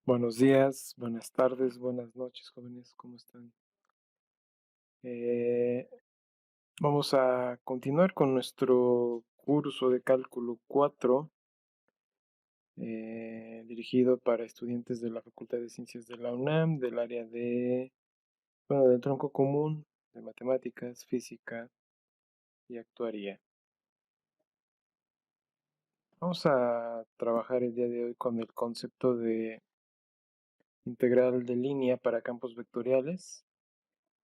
Buenos días, buenas tardes, buenas noches, jóvenes, ¿cómo están? Vamos a continuar con nuestro curso de cálculo 4, dirigido para estudiantes de la Facultad de Ciencias de la UNAM, del área del tronco común, de matemáticas, física y actuaría. Vamos a trabajar el día de hoy con el concepto de integral de línea para campos vectoriales.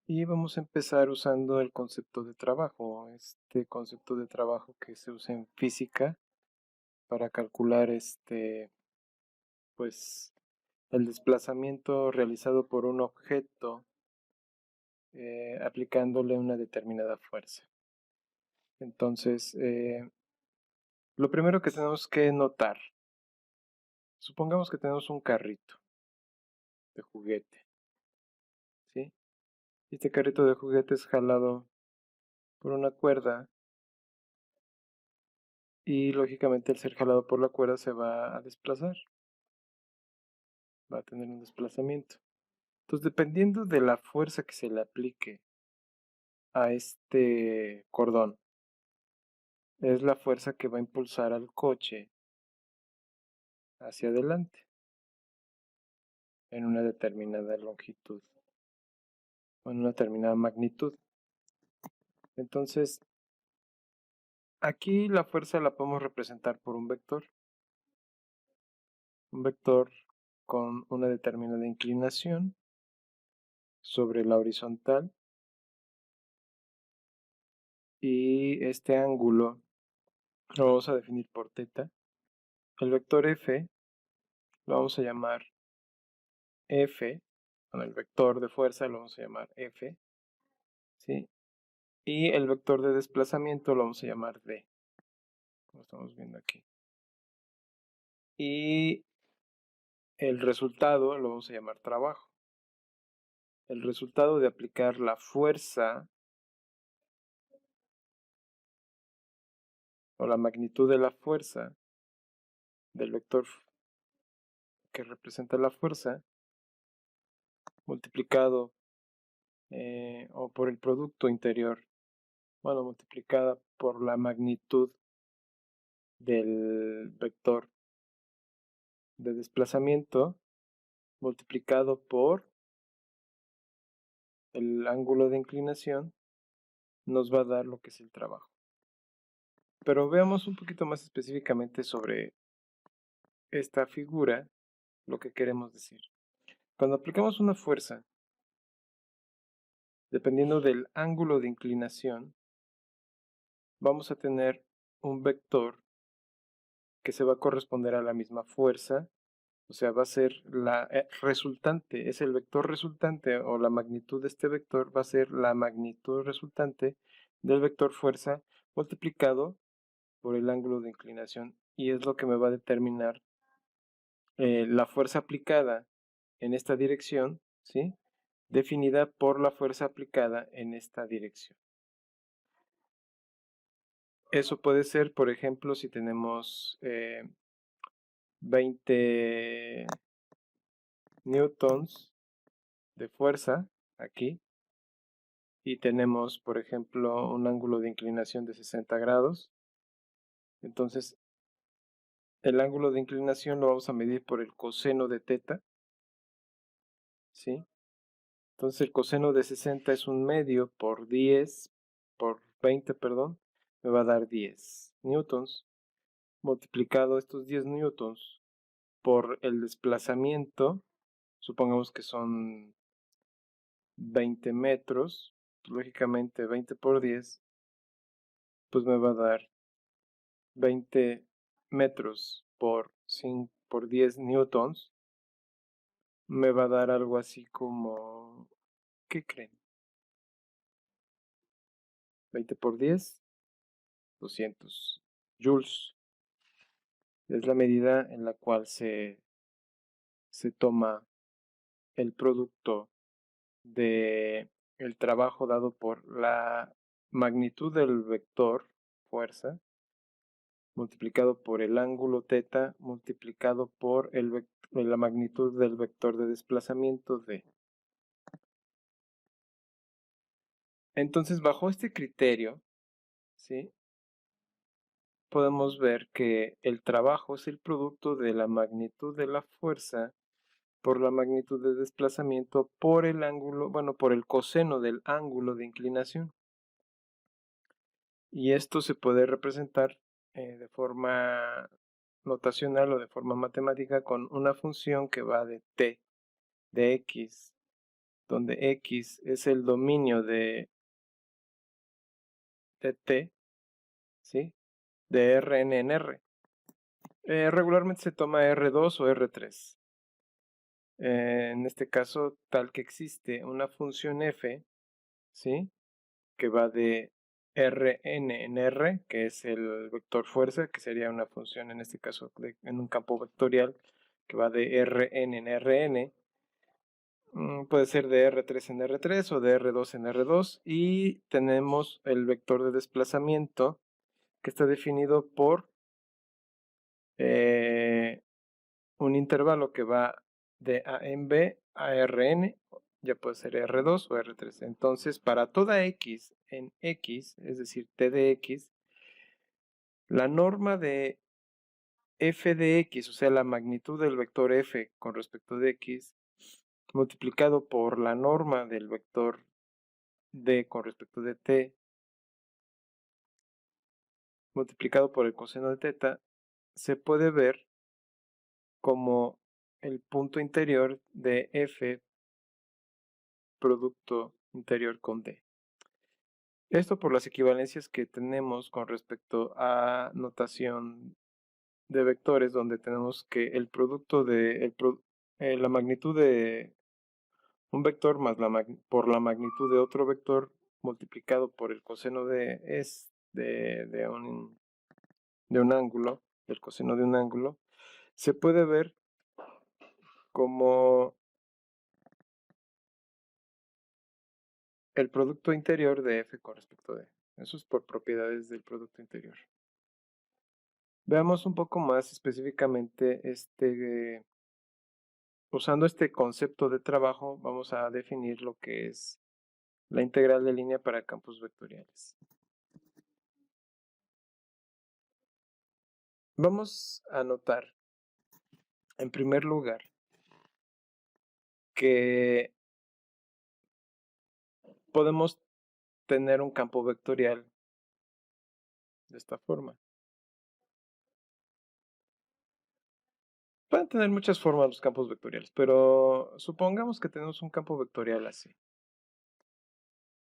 Y vamos a empezar usando el concepto de trabajo, este concepto de trabajo que se usa en física para calcular pues, el desplazamiento realizado por un objeto aplicándole una determinada fuerza. Entonces, lo primero que tenemos que notar, supongamos que tenemos un carrito de juguete, ¿sí? Este carrito de juguete es jalado por una cuerda y lógicamente al ser jalado por la cuerda se va a desplazar, va a tener un desplazamiento. Entonces, dependiendo de la fuerza que se le aplique a este cordón, es la fuerza que va a impulsar al coche hacia adelante en una determinada longitud o en una determinada magnitud. Entonces, aquí la fuerza la podemos representar por un vector con una determinada inclinación sobre la horizontal, y este ángulo lo vamos a definir por θ. El vector F lo vamos a llamar F, con el vector de fuerza lo vamos a llamar F, ¿sí? Y el vector de desplazamiento lo vamos a llamar D, como estamos viendo aquí. Y el resultado lo vamos a llamar trabajo. El resultado de aplicar la fuerza o la magnitud de la fuerza del vector que representa la fuerza multiplicado o por el producto interior, bueno, multiplicada por la magnitud del vector de desplazamiento multiplicado por el ángulo de inclinación, nos va a dar lo que es el trabajo. Pero veamos un poquito más específicamente sobre esta figura lo que queremos decir. Cuando aplicamos una fuerza, dependiendo del ángulo de inclinación, vamos a tener un vector que se va a corresponder a la misma fuerza, o sea, va a ser la resultante, es el vector resultante, o la magnitud de este vector va a ser la magnitud resultante del vector fuerza multiplicado por el ángulo de inclinación, y es lo que me va a determinar la fuerza aplicada en esta dirección, ¿sí? Definida por la fuerza aplicada en esta dirección. Eso puede ser, por ejemplo, si tenemos 20 newtons de fuerza aquí y tenemos, por ejemplo, un ángulo de inclinación de 60 grados. Entonces, el ángulo de inclinación lo vamos a medir por el coseno de θ, ¿sí? Entonces, el coseno de 60 es un medio por 20, perdón, me va a dar 10 newtons. Multiplicado estos 10 newtons por el desplazamiento, supongamos que son 20 metros, lógicamente 20 por 10, pues me va a dar 20 metros por 10 newtons, me va a dar algo así como, ¿qué creen? 20 por 10, 200 joules. Es la medida en la cual se toma el producto de el trabajo dado por la magnitud del vector fuerza multiplicado por el ángulo θ multiplicado por la magnitud del vector de desplazamiento d. Entonces, bajo este criterio, ¿sí?, podemos ver que el trabajo es el producto de la magnitud de la fuerza por la magnitud de desplazamiento por el ángulo, bueno, por el coseno del ángulo de inclinación. Y esto se puede representar de forma notacional o de forma matemática con una función que va de t, de x, donde x es el dominio de t, ¿sí?, de Rn en R. Regularmente se toma R2 o R3. En este caso, tal que existe una función f, ¿sí?, que va de Rn en R, que es el vector fuerza, que sería una función en este caso en un campo vectorial que va de Rn en Rn, puede ser de R3 en R3 o de R2 en R2, y tenemos el vector de desplazamiento que está definido por un intervalo que va de A en B a Rn, ya puede ser R2 o R3. Entonces, para toda x en x, es decir, t de x, la norma de f de x, o sea, la magnitud del vector f con respecto de x, multiplicado por la norma del vector d con respecto de t, multiplicado por el coseno de θ, se puede ver como el punto interior de f producto interior con d. Esto por las equivalencias que tenemos con respecto a notación de vectores, donde tenemos que el producto de la magnitud de un vector más por la magnitud de otro vector multiplicado por el coseno de un ángulo, del coseno de un ángulo, se puede ver como el producto interior de f con respecto de. Eso es por propiedades del producto interior. Veamos un poco más específicamente usando este concepto de trabajo, vamos a definir lo que es la integral de línea para campos vectoriales. Vamos a notar, en primer lugar, que podemos tener un campo vectorial de esta forma. Pueden tener muchas formas los campos vectoriales, pero supongamos que tenemos un campo vectorial así.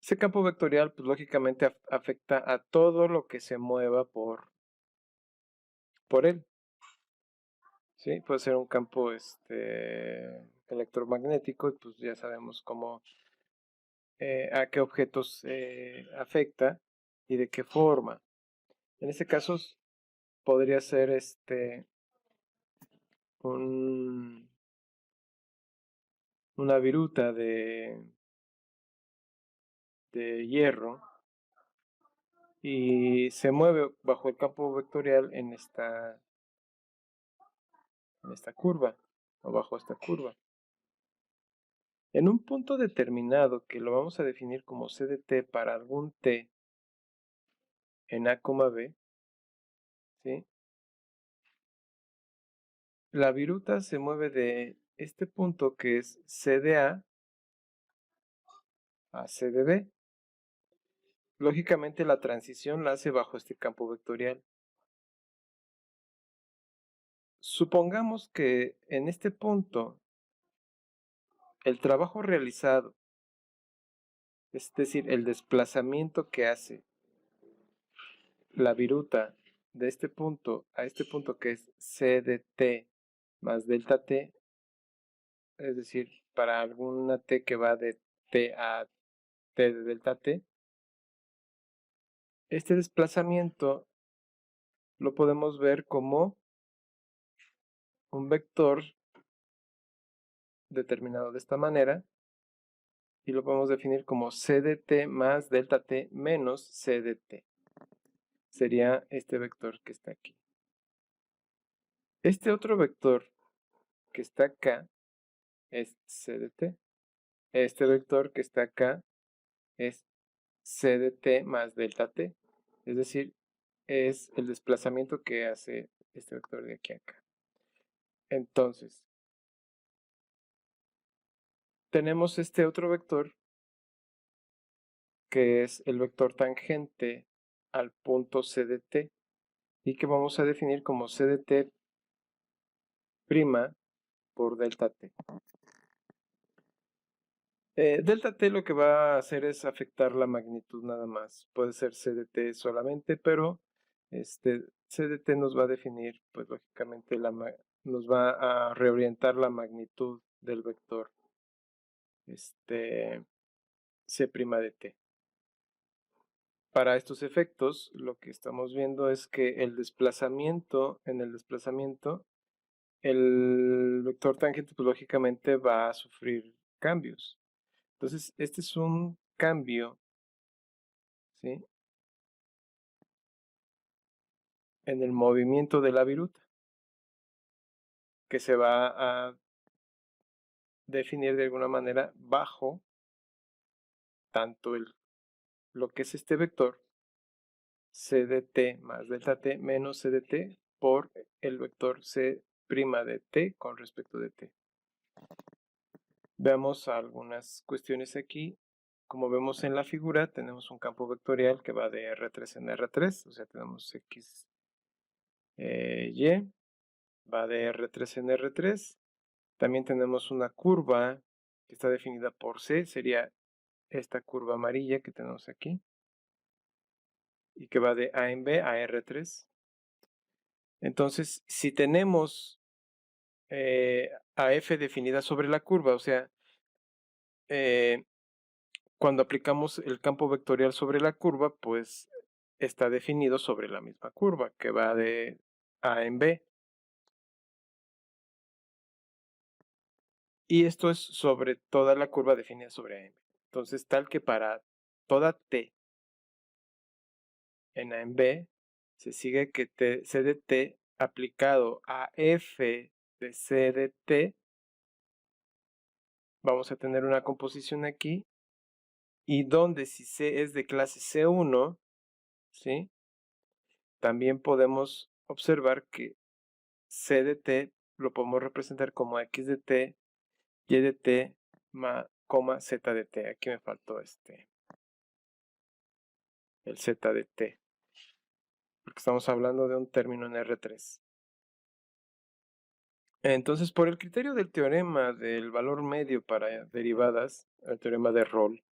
Ese campo vectorial, pues lógicamente afecta a todo lo que se mueva por él. ¿Sí? Puede ser un campo electromagnético, y pues ya sabemos cómo, a qué objetos afecta y de qué forma. En este caso podría ser una viruta de hierro y se mueve bajo el campo vectorial en esta curva o bajo esta curva. En un punto determinado, que lo vamos a definir como c de t para algún t en a, b, ¿sí?, la viruta se mueve de este punto que es c de a c de b. Lógicamente la transición la hace bajo este campo vectorial. Supongamos que en este punto el trabajo realizado, es decir, el desplazamiento que hace la viruta de este punto a este punto que es c de t más delta t, es decir, para alguna t que va de t a t de delta t, este desplazamiento lo podemos ver como un vector determinado de esta manera, y lo podemos definir como c de t más delta t menos c de t. Sería este vector que está aquí. Este otro vector que está acá es c de t. Este vector que está acá es c de t más delta t. Es decir, es el desplazamiento que hace este vector de aquí a acá. Entonces, tenemos este otro vector que es el vector tangente al punto c de t y que vamos a definir como c de t prima por delta t. Delta t lo que va a hacer es afectar la magnitud nada más. Puede ser c de t solamente, pero c de t nos va a definir, pues lógicamente nos va a reorientar la magnitud del vector c' de t. Para estos efectos, lo que estamos viendo es que en el desplazamiento, el vector tangente, pues lógicamente va a sufrir cambios. Entonces, este es un cambio, ¿sí?, en el movimiento de la viruta, que se va a definir de alguna manera bajo tanto lo que es este vector c de t más delta t menos c de t por el vector c' de t con respecto de t. Veamos algunas cuestiones aquí. Como vemos en la figura, tenemos un campo vectorial que va de R3 en R3, o sea, tenemos X, Y, va de R3 en R3. También tenemos una curva que está definida por C, sería esta curva amarilla que tenemos aquí, y que va de A en B a R3. Entonces, si tenemos a F definida sobre la curva, o sea, cuando aplicamos el campo vectorial sobre la curva, pues está definido sobre la misma curva, que va de A en B. Y esto es sobre toda la curva definida sobre A en B. Entonces, tal que para toda T en A en B, se sigue que C de T aplicado a F de C de T, vamos a tener una composición aquí, y donde si C es de clase C1, ¿sí?, también podemos observar que C de t lo podemos representar como x de t, y de t, z de t. Aquí me faltó el z de t, porque estamos hablando de un término en R3. Entonces, por el criterio del teorema del valor medio para derivadas, el teorema de Rolle,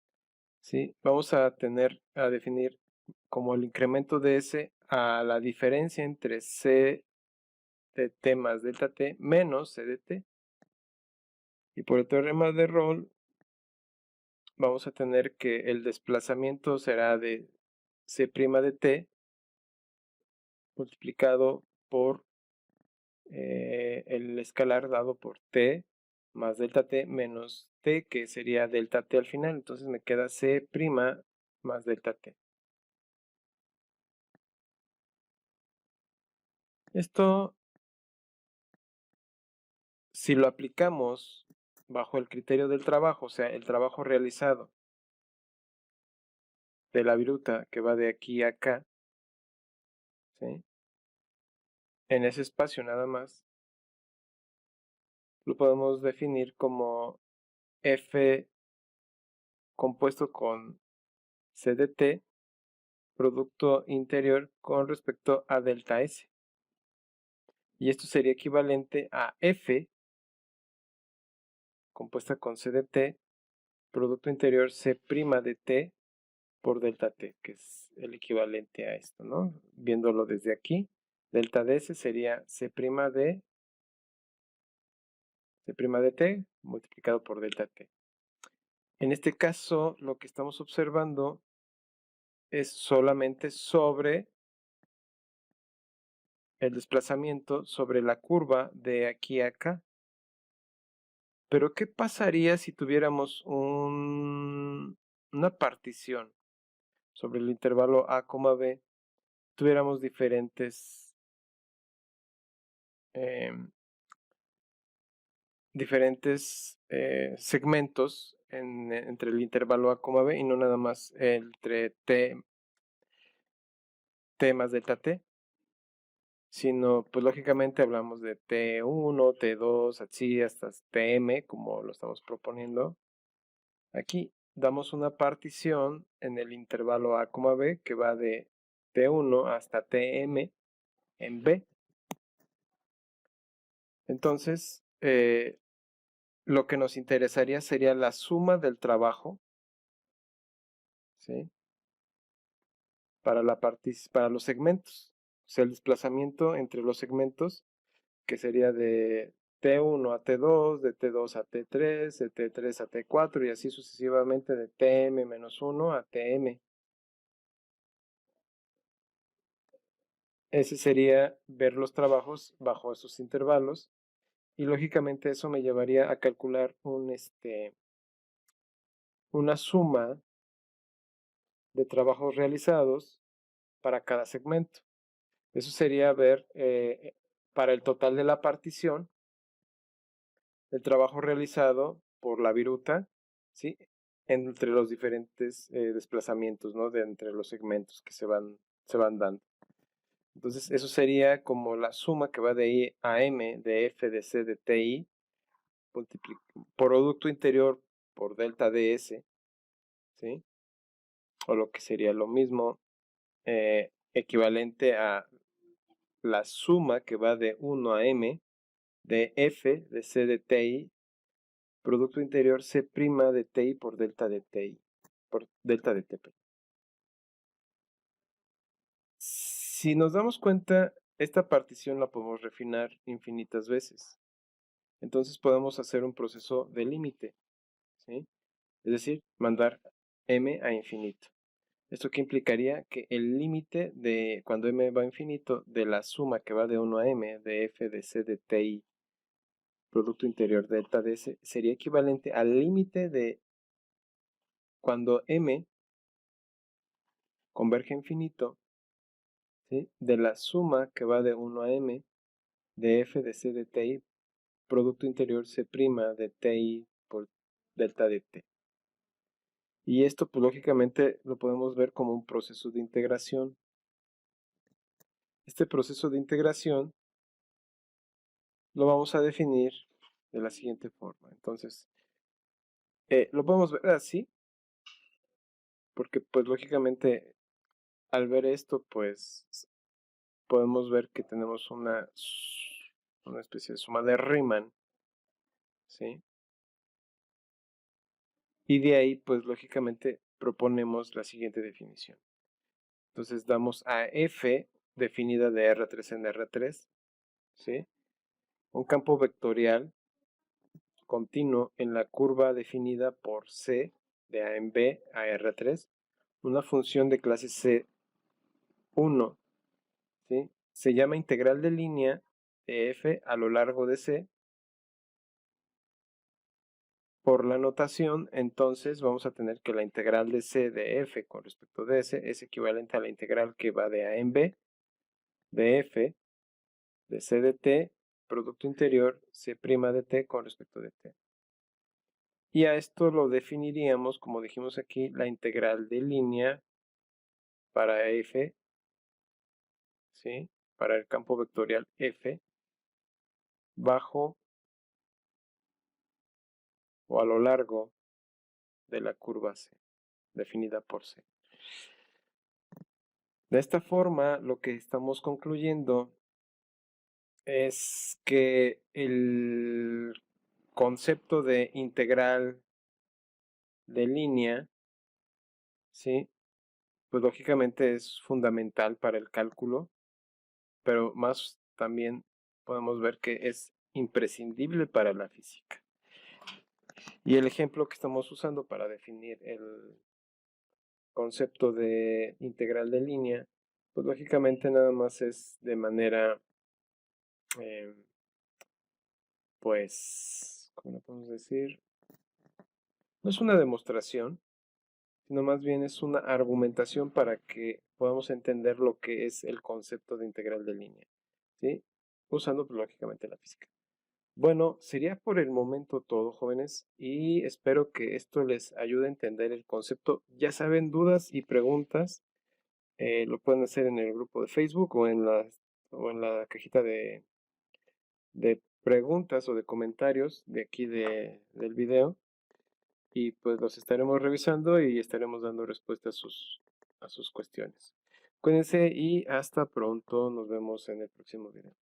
¿sí?, vamos a definir como el incremento de S a la diferencia entre C de t más delta t menos C de t. Y por el teorema de Rolle vamos a tener que el desplazamiento será de C' de t multiplicado por el escalar dado por t más delta t menos t, que sería delta t al final. Entonces me queda C' más delta t. Esto, si lo aplicamos bajo el criterio del trabajo, o sea, el trabajo realizado de la viruta que va de aquí a acá, ¿sí?, en ese espacio nada más, lo podemos definir como F compuesto con C de t, producto interior con respecto a delta S. Y esto sería equivalente a F compuesta con C de t, producto interior C' de t por delta t, que es el equivalente a esto, ¿no? Viéndolo desde aquí, delta de S sería C' de t multiplicado por delta t. En este caso, lo que estamos observando es solamente sobre el desplazamiento sobre la curva de aquí a acá. Pero ¿qué pasaría si tuviéramos un una partición sobre el intervalo a, b, tuviéramos diferentes segmentos entre el intervalo a, b y no nada más entre t más delta t, sino pues lógicamente hablamos de t1, t2, así hasta tm, como lo estamos proponiendo. Aquí damos una partición en el intervalo a, b que va de t1 hasta tm en b. Entonces, lo que nos interesaría sería la suma del trabajo, ¿sí? Para los segmentos. O sea, el desplazamiento entre los segmentos, que sería de T1 a T2, de T2 a T3, de T3 a T4 y así sucesivamente de Tm-1 a Tm. Ese sería ver los trabajos bajo esos intervalos y lógicamente eso me llevaría a calcular una suma de trabajos realizados para cada segmento. Eso sería ver para el total de la partición el trabajo realizado por la viruta, ¿sí? Entre los diferentes desplazamientos, ¿no? De entre los segmentos que se van dando. Entonces, eso sería como la suma que va de I a M, de F, de C, de TI, producto interior por delta DS, ¿sí? O lo que sería lo mismo, equivalente a la suma que va de 1 a M, de F, de C, de TI, producto interior C' de TI por delta de TI, por delta de T. Si nos damos cuenta, esta partición la podemos refinar infinitas veces. Entonces podemos hacer un proceso de límite, ¿sí? Es decir, mandar m a infinito. ¿Esto qué implicaría? Que el límite de cuando m va a infinito de la suma que va de 1 a m de f de c de ti producto interior delta de s sería equivalente al límite de cuando m converge a infinito, ¿sí? De la suma que va de 1 a m de f de c de ti producto interior c' de ti por delta de t. Y esto, pues lógicamente, lo podemos ver como un proceso de integración. Este proceso de integración lo vamos a definir de la siguiente forma. Entonces, lo podemos ver así, porque pues lógicamente al ver esto, pues podemos ver que tenemos una especie de suma de Riemann, ¿sí? Y de ahí, pues lógicamente proponemos la siguiente definición. Entonces damos a F definida de R3 en R3, ¿sí? Un campo vectorial continuo en la curva definida por C de A en B a R3, una función de clase C1, ¿sí? Se llama integral de línea de F a lo largo de C. Por la notación, entonces vamos a tener que la integral de C de F con respecto de S es equivalente a la integral que va de A en B, de F, de C de T, producto interior C' de T con respecto de T. Y a esto lo definiríamos, como dijimos aquí, la integral de línea para F, ¿sí? Para el campo vectorial F, bajo o a lo largo de la curva C, definida por C. De esta forma, lo que estamos concluyendo es que el concepto de integral de línea, ¿sí? Pues lógicamente es fundamental para el cálculo, pero más también podemos ver que es imprescindible para la física. Y el ejemplo que estamos usando para definir el concepto de integral de línea, pues lógicamente nada más es de manera, pues, ¿cómo lo podemos decir? No es una demostración, sino más bien es una argumentación para que podamos entender lo que es el concepto de integral de línea, ¿sí? Usando, pues, lógicamente la física. Bueno, sería por el momento todo, jóvenes, y espero que esto les ayude a entender el concepto. Ya saben, dudas y preguntas, lo pueden hacer en el grupo de Facebook o en la cajita de preguntas o de comentarios de aquí del video, y pues los estaremos revisando y estaremos dando respuesta a sus cuestiones. Cuídense y hasta pronto. Nos vemos en el próximo video.